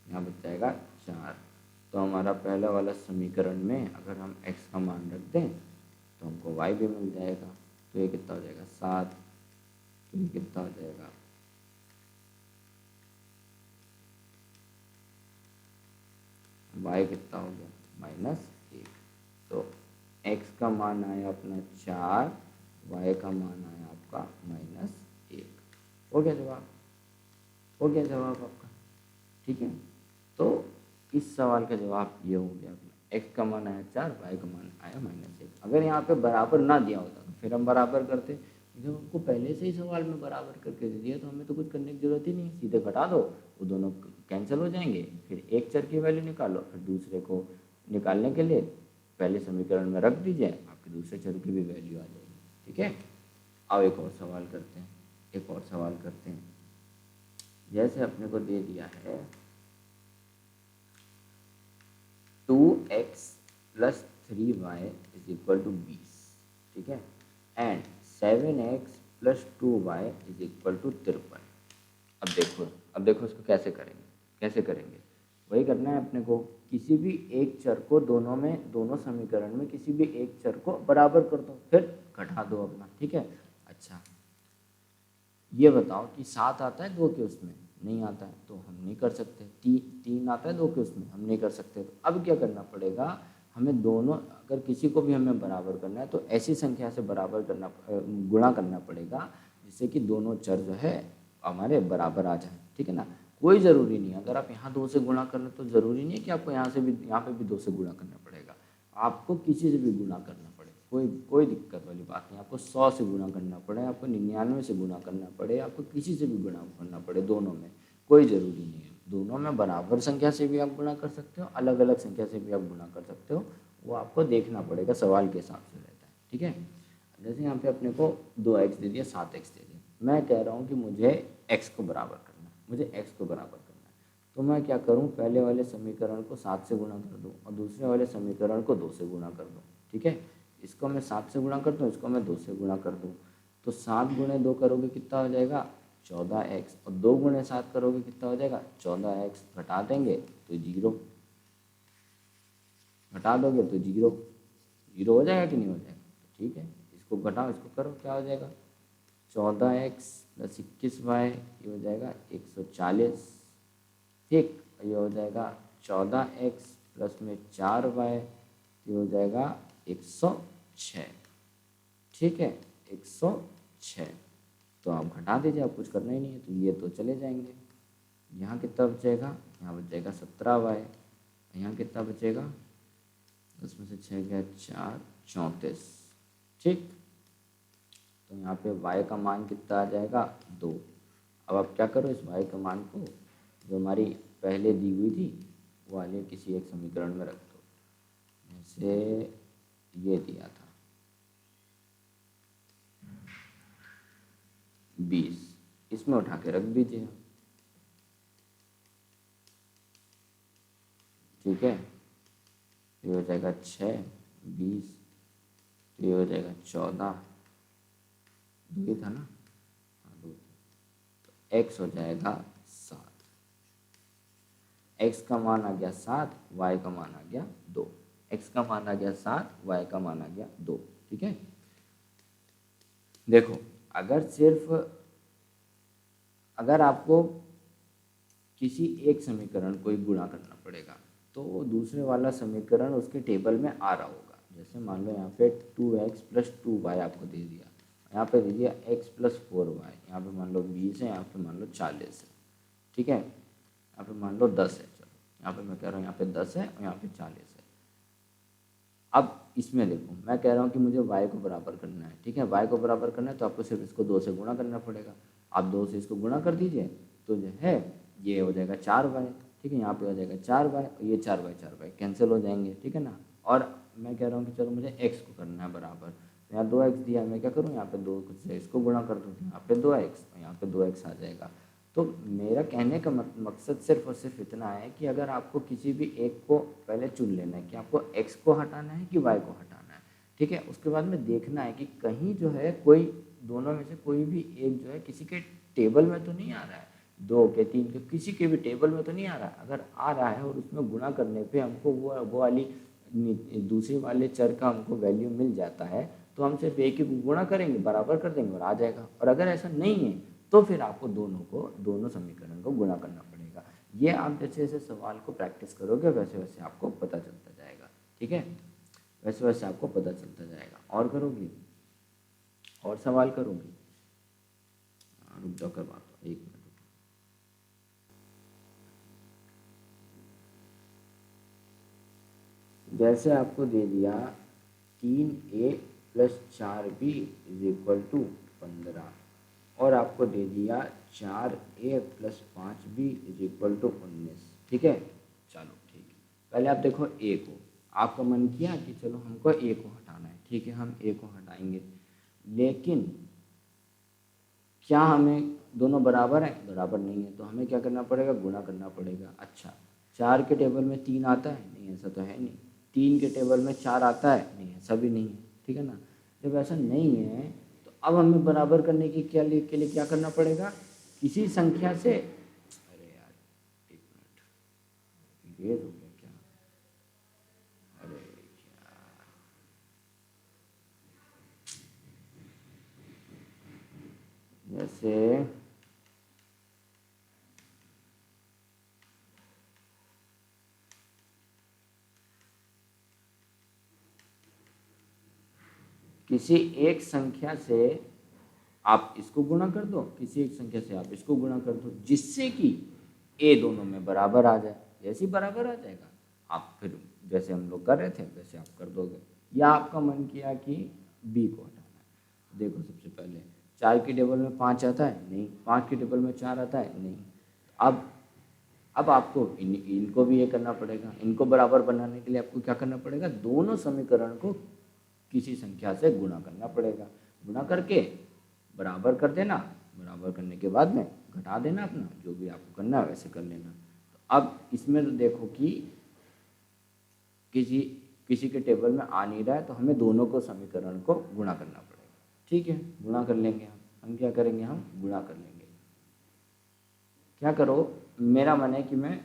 यहाँ बच जाएगा 4। तो हमारा पहला वाला समीकरण में अगर हम x का मान रख दें तो हमको y भी मिल जाएगा। तो ये कितना हो जाएगा 7, तो ये कितना हो जाएगा y कितना हो गया -1। तो x का मान आया अपना 4, y का मान आया आपका -1। हो गया जवाब, हो गया जवाब आपका, ठीक है। तो इस सवाल का जवाब ये हो गया अपना, x का मान आया 4, y का मान आया -1। अगर यहाँ पे बराबर ना दिया होता तो फिर हम बराबर करते, जब हमको पहले से ही सवाल में बराबर करके दे दिया तो हमें तो कुछ करने की जरूरत ही नहीं, सीधे घटा दो, वो दोनों कैंसिल हो जाएंगे। फिर एक चर की वैल्यू निकालो, फिर दूसरे को निकालने के लिए पहले समीकरण में रख दीजिए, आपके दूसरे चर की भी वैल्यू आ जाएगी, ठीक है। आओ एक और सवाल करते हैं, एक और सवाल करते हैं। जैसे अपने को दे दिया है 2x + 3y is equal to 20, ठीक है, and 7x + 2y is equal to 53। अब देखो इसको कैसे करेंगे, कैसे करेंगे, वही करना है अपने को। किसी भी एक चर को दोनों समीकरण में किसी भी एक चर को बराबर कर दो, फिर घटा दो अपना, ठीक है। अच्छा ये बताओ कि 7 आता है 2 के उसमें, नहीं आता है तो हम नहीं कर सकते। 3 आता है 2 के उसमें, हम नहीं कर सकते। तो अब क्या करना पड़ेगा, हमें दोनों, अगर किसी को भी हमें बराबर करना है तो ऐसी संख्या से गुणा करना पड़ेगा जिससे कि दोनों चर जो है हमारे बराबर आ जाए, ठीक है ना। कोई ज़रूरी नहीं है, अगर आप यहाँ 2 से गुणा कर लें तो ज़रूरी नहीं है कि आपको यहाँ पे भी 2 से गुणा करना पड़ेगा, आपको किसी से भी गुणा करना पड़े, कोई दिक्कत वाली बात नहीं। आपको 100 से गुणा करना पड़े, आपको 99 से गुणा करना पड़े, आपको किसी से भी गुणा करना पड़े, दोनों में कोई ज़रूरी नहीं है। दोनों में बराबर संख्या से भी आप गुणा कर सकते हो, अलग अलग संख्या से भी आप गुणा कर सकते हो, वो आपको देखना पड़ेगा, सवाल के हिसाब से रहता है, ठीक है। जैसे यहाँ पे अपने को 2x दे दिया, 7x दे दिया, मैं कह रहा हूँ कि मुझे x को बराबर करना है, मुझे x को बराबर करना है। तो मैं क्या करूँ, पहले वाले समीकरण को 7 से गुणा कर दूँ और दूसरे वाले समीकरण को 2 से गुणा कर दूँ, ठीक है। इसको मैं 7 से गुणा करता हूँ, इसको मैं 2 से गुणा कर दूँ, तो 7 × 2 करोगे कितना हो जाएगा 14x, और 2 × 7 करोगे कितना हो जाएगा 14x, घटा देंगे तो 0, घटा दोगे तो 0 हो जाएगा कि नहीं हो जाएगा, ठीक है। इसको घटाओ, इसको करो, क्या हो जाएगा 14x + 21y, ये हो जाएगा 140, ठीक। ये हो जाएगा 14x + 4y, ये हो जाएगा 106, ठीक है, 106। तो आप घटा दीजिए, आप कुछ करना ही नहीं है, तो ये तो चले जाएंगे। यहाँ कितना बचेगा, यहाँ बचेगा 17y, यहाँ कितना बचेगा, उसमें से 6 गया 4, 34, ठीक। तो यहाँ पे y का मान कितना आ जाएगा 2। अब आप क्या करो, इस y का मान को जो हमारी पहले दी हुई थी वो वाले किसी एक समीकरण में रख दो, जैसे ये दिया था 20, इसमें उठा के रख दीजिए आप, ठीक है। ये हो जाएगा 6, 20, ये हो जाएगा 14, 2 था ना, हाँ 2, तो x हो जाएगा 7, x का मान आ गया 7, y का मान आ गया 2, x का मान आ गया 7, y का मान आ गया 2, ठीक है। देखो अगर आपको किसी एक समीकरण को ही गुणा करना पड़ेगा तो वो दूसरे वाला समीकरण उसके टेबल में आ रहा होगा। जैसे मान लो यहाँ पे 2x + 2y आपको दे दिया, यहाँ पे दे दिया x + 4y, यहाँ पे मान लो 20 है, यहाँ पे मान लो 40 है, ठीक है, यहाँ पे मान लो 10 है, चलो यहाँ पे मैं कह रहा हूँ यहाँ पे 10 है और यहाँ पे 40 है। अब इसमें देखो मैं कह रहा हूँ कि मुझे y को बराबर करना है, ठीक है, y को बराबर करना है तो आपको सिर्फ इसको 2 से गुणा करना पड़ेगा। आप 2 से इसको गुणा कर दीजिए तो जो है ये हो जाएगा 4y, ठीक है, यहाँ पे हो जाएगा 4y और ये 4y कैंसिल हो जाएंगे, ठीक है ना। और मैं कह रहा हूँ कि चलो मुझे x को करना है बराबर, तो यहाँ 2x दिया है, मैं क्या करूँ यहाँ पे 2 से इसको गुणा कर दूँ, यहाँ पे 2x और यहाँ पे 2x आ जाएगा। तो मेरा कहने का मकसद सिर्फ और सिर्फ इतना है कि अगर आपको किसी भी एक को पहले चुन लेना है कि आपको x को हटाना है कि y को हटाना है, ठीक है, उसके बाद में देखना है कि कहीं जो है कोई दोनों में से कोई भी एक जो है किसी के टेबल में तो नहीं आ रहा है, 2 के 3 के किसी के भी टेबल में तो नहीं आ रहा है। अगर आ रहा है और उसमें गुणा करने पे हमको वो वाली दूसरी वाले चर का हमको वैल्यू मिल जाता है तो हम सिर्फ एक ही गुणा करेंगे, बराबर कर देंगे और आ जाएगा। और अगर ऐसा नहीं है तो फिर आपको दोनों समीकरण को गुणा करना पड़ेगा। ये आप जैसे जैसे सवाल को प्रैक्टिस करोगे वैसे वैसे आपको पता चलता जाएगा, ठीक है, वैसे वैसे आपको पता चलता जाएगा। और करोगी, और सवाल करोगी, रुक जाओ करवाता हूँ, 1 मिनट। जैसे आपको दे दिया 3a + 4b = 15 और आपको दे दिया 4a + 5b = 19, ठीक है। चलो ठीक है, पहले आप देखो a को, आपका मन किया कि चलो हमको a को हटाना है, ठीक है, हम a को हटाएंगे, लेकिन क्या हमें दोनों बराबर हैं? बराबर नहीं है, तो हमें क्या करना पड़ेगा? गुणा करना पड़ेगा। अच्छा 4 के टेबल में 3 आता है? नहीं, ऐसा तो है नहीं। 3 के टेबल में 4 आता है? नहीं, ऐसा भी नहीं है, ठीक है ना। जब ऐसा नहीं है तो अब हमें बराबर करने की के लिए क्या करना पड़ेगा? किसी संख्या से, अरे यार 1 मिनट, ये हो गया क्या? अरे यार, जैसे किसी एक संख्या से आप इसको गुणा कर दो, किसी एक संख्या से आप इसको गुणा कर दो, जिससे कि ए दोनों में बराबर आ जाए। जैसे ही बराबर आ जाएगा आप फिर जैसे हम लोग कर रहे थे वैसे आप कर दोगे। या आपका मन किया कि बी को हटाना है, देखो सबसे पहले 4 की टेबल में 5 आता है? नहीं। 5 की टेबल में 4 आता है? नहीं। अब आपको इनको भी ये करना पड़ेगा। इनको बराबर बनाने के लिए आपको क्या करना पड़ेगा? दोनों समीकरण को किसी संख्या से गुणा करना पड़ेगा। गुणा करके बराबर कर देना, बराबर करने के बाद में घटा देना, अपना जो भी आपको करना है वैसे कर लेना। तो अब इसमें तो देखो कि किसी के टेबल में आ नहीं रहा है, तो हमें दोनों को समीकरण को गुणा करना पड़ेगा, ठीक है। गुणा कर लेंगे हम क्या करेंगे? हम गुणा कर लेंगे। क्या करो, मेरा मन है कि मैं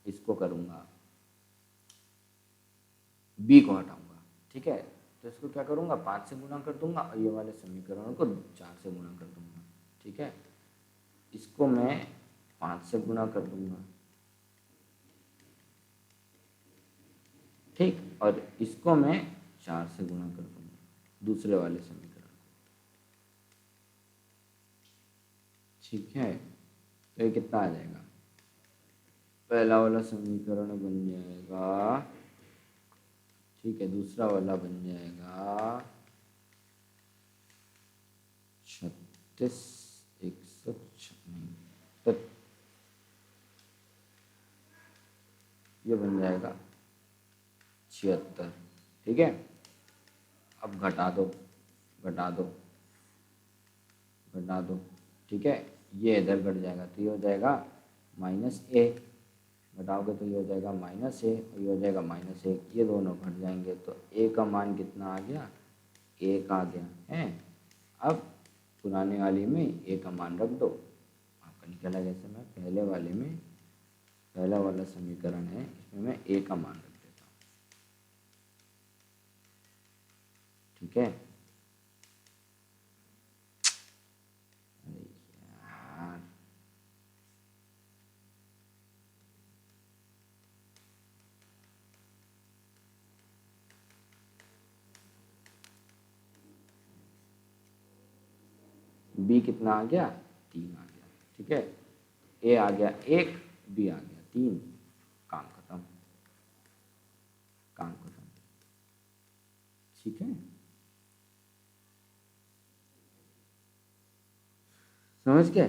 इसको करूँगा, बी को हटाऊंगा, ठीक है। तो इसको क्या करूँगा? 5 से गुणा कर दूंगा और ये वाले समीकरण को 4 से गुणा कर दूंगा, ठीक है। इसको मैं 5 से गुणा कर दूंगा, ठीक, और इसको मैं 4 से गुणा कर दूंगा, दूसरे वाले समीकरण को, ठीक है। तो ये कितना आ जाएगा? पहला वाला समीकरण बन जाएगा, ठीक है, दूसरा वाला बन जाएगा 36, 196, ये बन जाएगा 76, ठीक है। अब घटा दो, घटा दो, ठीक है। ये इधर घट जाएगा तो ये हो जाएगा -a, घटाओगे तो ये हो जाएगा -a और ये हो जाएगा -1, ये दोनों घट जाएंगे तो a का मान कितना आ गया, 1 आ गया है। अब पुराने वाले में a का मान रख दो, आपका निकला जैसे मैं पहले वाले में, पहला वाला समीकरण है इसमें मैं a का मान रख देता हूँ, ठीक है। अरे यार b कितना आ गया, 3 आ गया, ठीक है। a आ गया 1, b आ गया 3, काम खत्म, काम खत्म, ठीक है। समझ गए?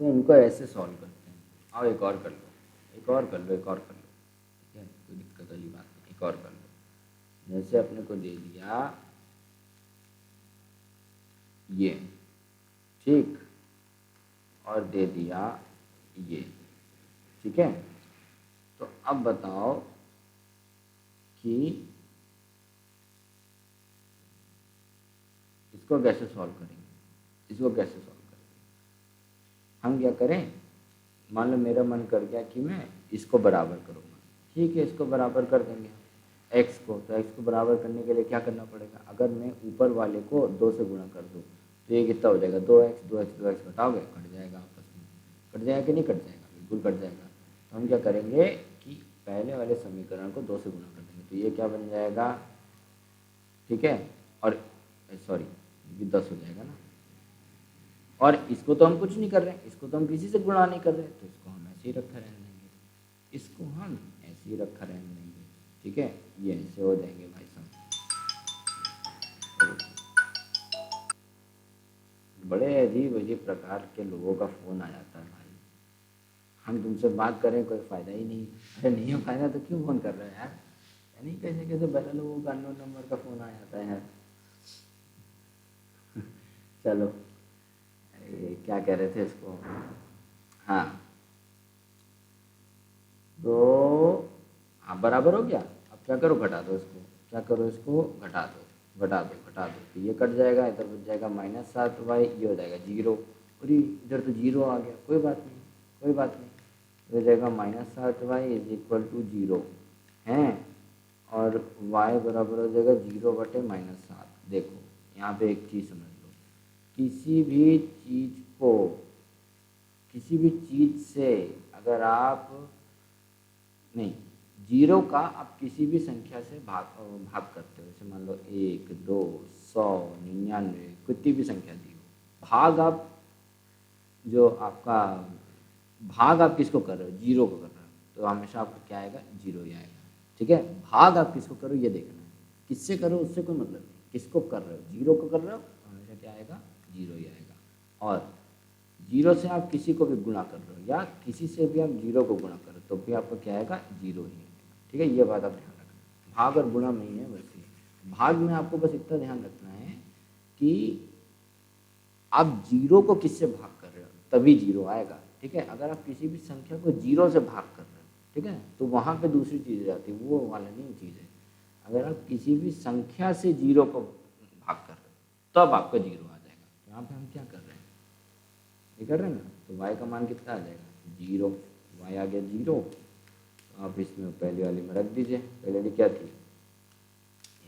तो इनको ऐसे सॉल्व करते हैं। आओ एक और कर लो, एक और कर लो, एक और कर लो, ठीक है, कोई दिक्कत वाली बात नहीं, एक और कर लो। जैसे अपने को दे दिया ये, ठीक, और दे दिया ये, ठीक है। तो अब बताओ कि इसको कैसे सॉल्व करेंगे, इसको कैसे सॉल्व करेंगे। हम क्या करें, मान लो मेरा मन कर गया कि मैं इसको बराबर करूँगा, ठीक है, इसको बराबर कर देंगे x को। तो x को बराबर करने के लिए क्या करना पड़ेगा, अगर मैं ऊपर वाले को 2 से गुणा कर दूँ तो ये कितना हो जाएगा, 2x 2x 2x घटाओगे, कट जाएगा आपस में, कट जाएगा कि नहीं कट जाएगा, बिल्कुल कट जाएगा। तो हम क्या करेंगे कि पहले वाले समीकरण को 2 से गुणा कर देंगे, तो ये क्या बन जाएगा, ठीक है, और सॉरी ये 10 हो जाएगा ना। और इसको तो हम कुछ नहीं कर रहे हैं, इसको तो हम किसी से गुणा नहीं कर रहे, तो इसको हम ऐसे ही रखा रहने देंगे, इसको हम ऐसे ही रखा रहने देंगे, ठीक है। ये ऐसे हो जाएंगे भाई साहब। बड़े अजीब अजीब प्रकार के लोगों का फ़ोन आ जाता है भाई, हम तुमसे बात करें कोई फ़ायदा ही नहीं। अरे नहीं हो फ़ायदा तो क्यों फ़ोन कर रहे हो यार, यानी कैसे कैसे बड़े लोगों का अननोन नंबर का फ़ोन आ जाता है यार। चलो क्या कह रहे थे इसको, हाँ तो हाँ बराबर हो गया। अब क्या करो, घटा दो इसको, क्या करो इसको घटा दो, घटा दो, घटा दो, तो ये कट जाएगा, इधर बच जाएगा -7y, ये हो जाएगा 0, और इधर तो 0 आ गया, कोई बात नहीं, कोई बात नहीं, हो जाएगा -7y इज इक्वल टू 0 हैं, और y बराबर हो जाएगा 0/-7। देखो यहाँ पे एक चीज़ समझ लो, किसी भी चीज़ को, किसी भी चीज़ से अगर आप नहीं, 0 का आप किसी भी संख्या से भाग करते हो, जैसे मान लो 1 2 100 99, कितनी भी संख्या दी हो, भाग आप जो आपका भाग आप किसको कर रहे हो, 0 को कर रहे हो, तो हमेशा आपको क्या आएगा, 0 ही आएगा, ठीक है। भाग आप किसको करो ये देखना है, किससे करो उससे कोई मतलब नहीं, किसको कर रहे हो, 0 को कर रहे हो तो हमेशा क्या आएगा, 0 ही आएगा। और 0 से आप किसी को भी गुणा कर रहे हो या किसी से भी आप 0 को गुणा कर रहे हो तो भी आपको क्या आएगा, 0 ही आएगा, ठीक है। ये बात आप ध्यान रखना, भाग और गुणा नहीं है, वैसे भाग में आपको बस इतना ध्यान रखना है कि आप 0 को किससे भाग कर रहे हो तभी 0 आएगा, ठीक है। अगर आप किसी भी संख्या को 0 से भाग कर रहे हो, ठीक है, तो वहाँ पे दूसरी चीज़ जाती है, वो वाला नहीं चीज़ है। अगर आप किसी भी संख्या से 0 को भाग कर रहे हो तब आपका 0 आ जाएगा। तो यहाँ पे हम क्या कर रहे हैं, ये कर रहे हैं ना, तो y का मान कितना आ जाएगा, 0, y आ गया 0। तो आप इसमें पहले वाली में रख दीजिए, पहले वाली क्या थी,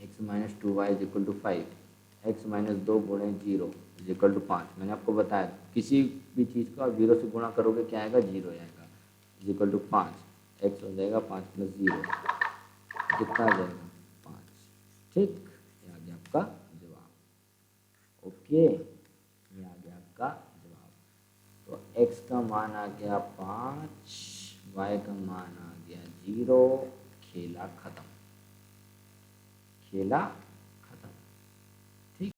x - 2y is equal to 5, x - 2 गुणे 0 इज इक्वल टू 5। मैंने आपको बताया किसी भी चीज़ को आप 0 से गुणा करोगे क्या आएगा, 0 आएगा, इज इक्वल टू 5, x हो जाएगा 5 + 0 कितना आ जाएगा, 5, ठीक। ये आ गया आपका जवाब, ओके, ये आ गया आपका जवाब। तो x का मान आ गया 5, y का मान आ गया 0, खेला खत्म, खेला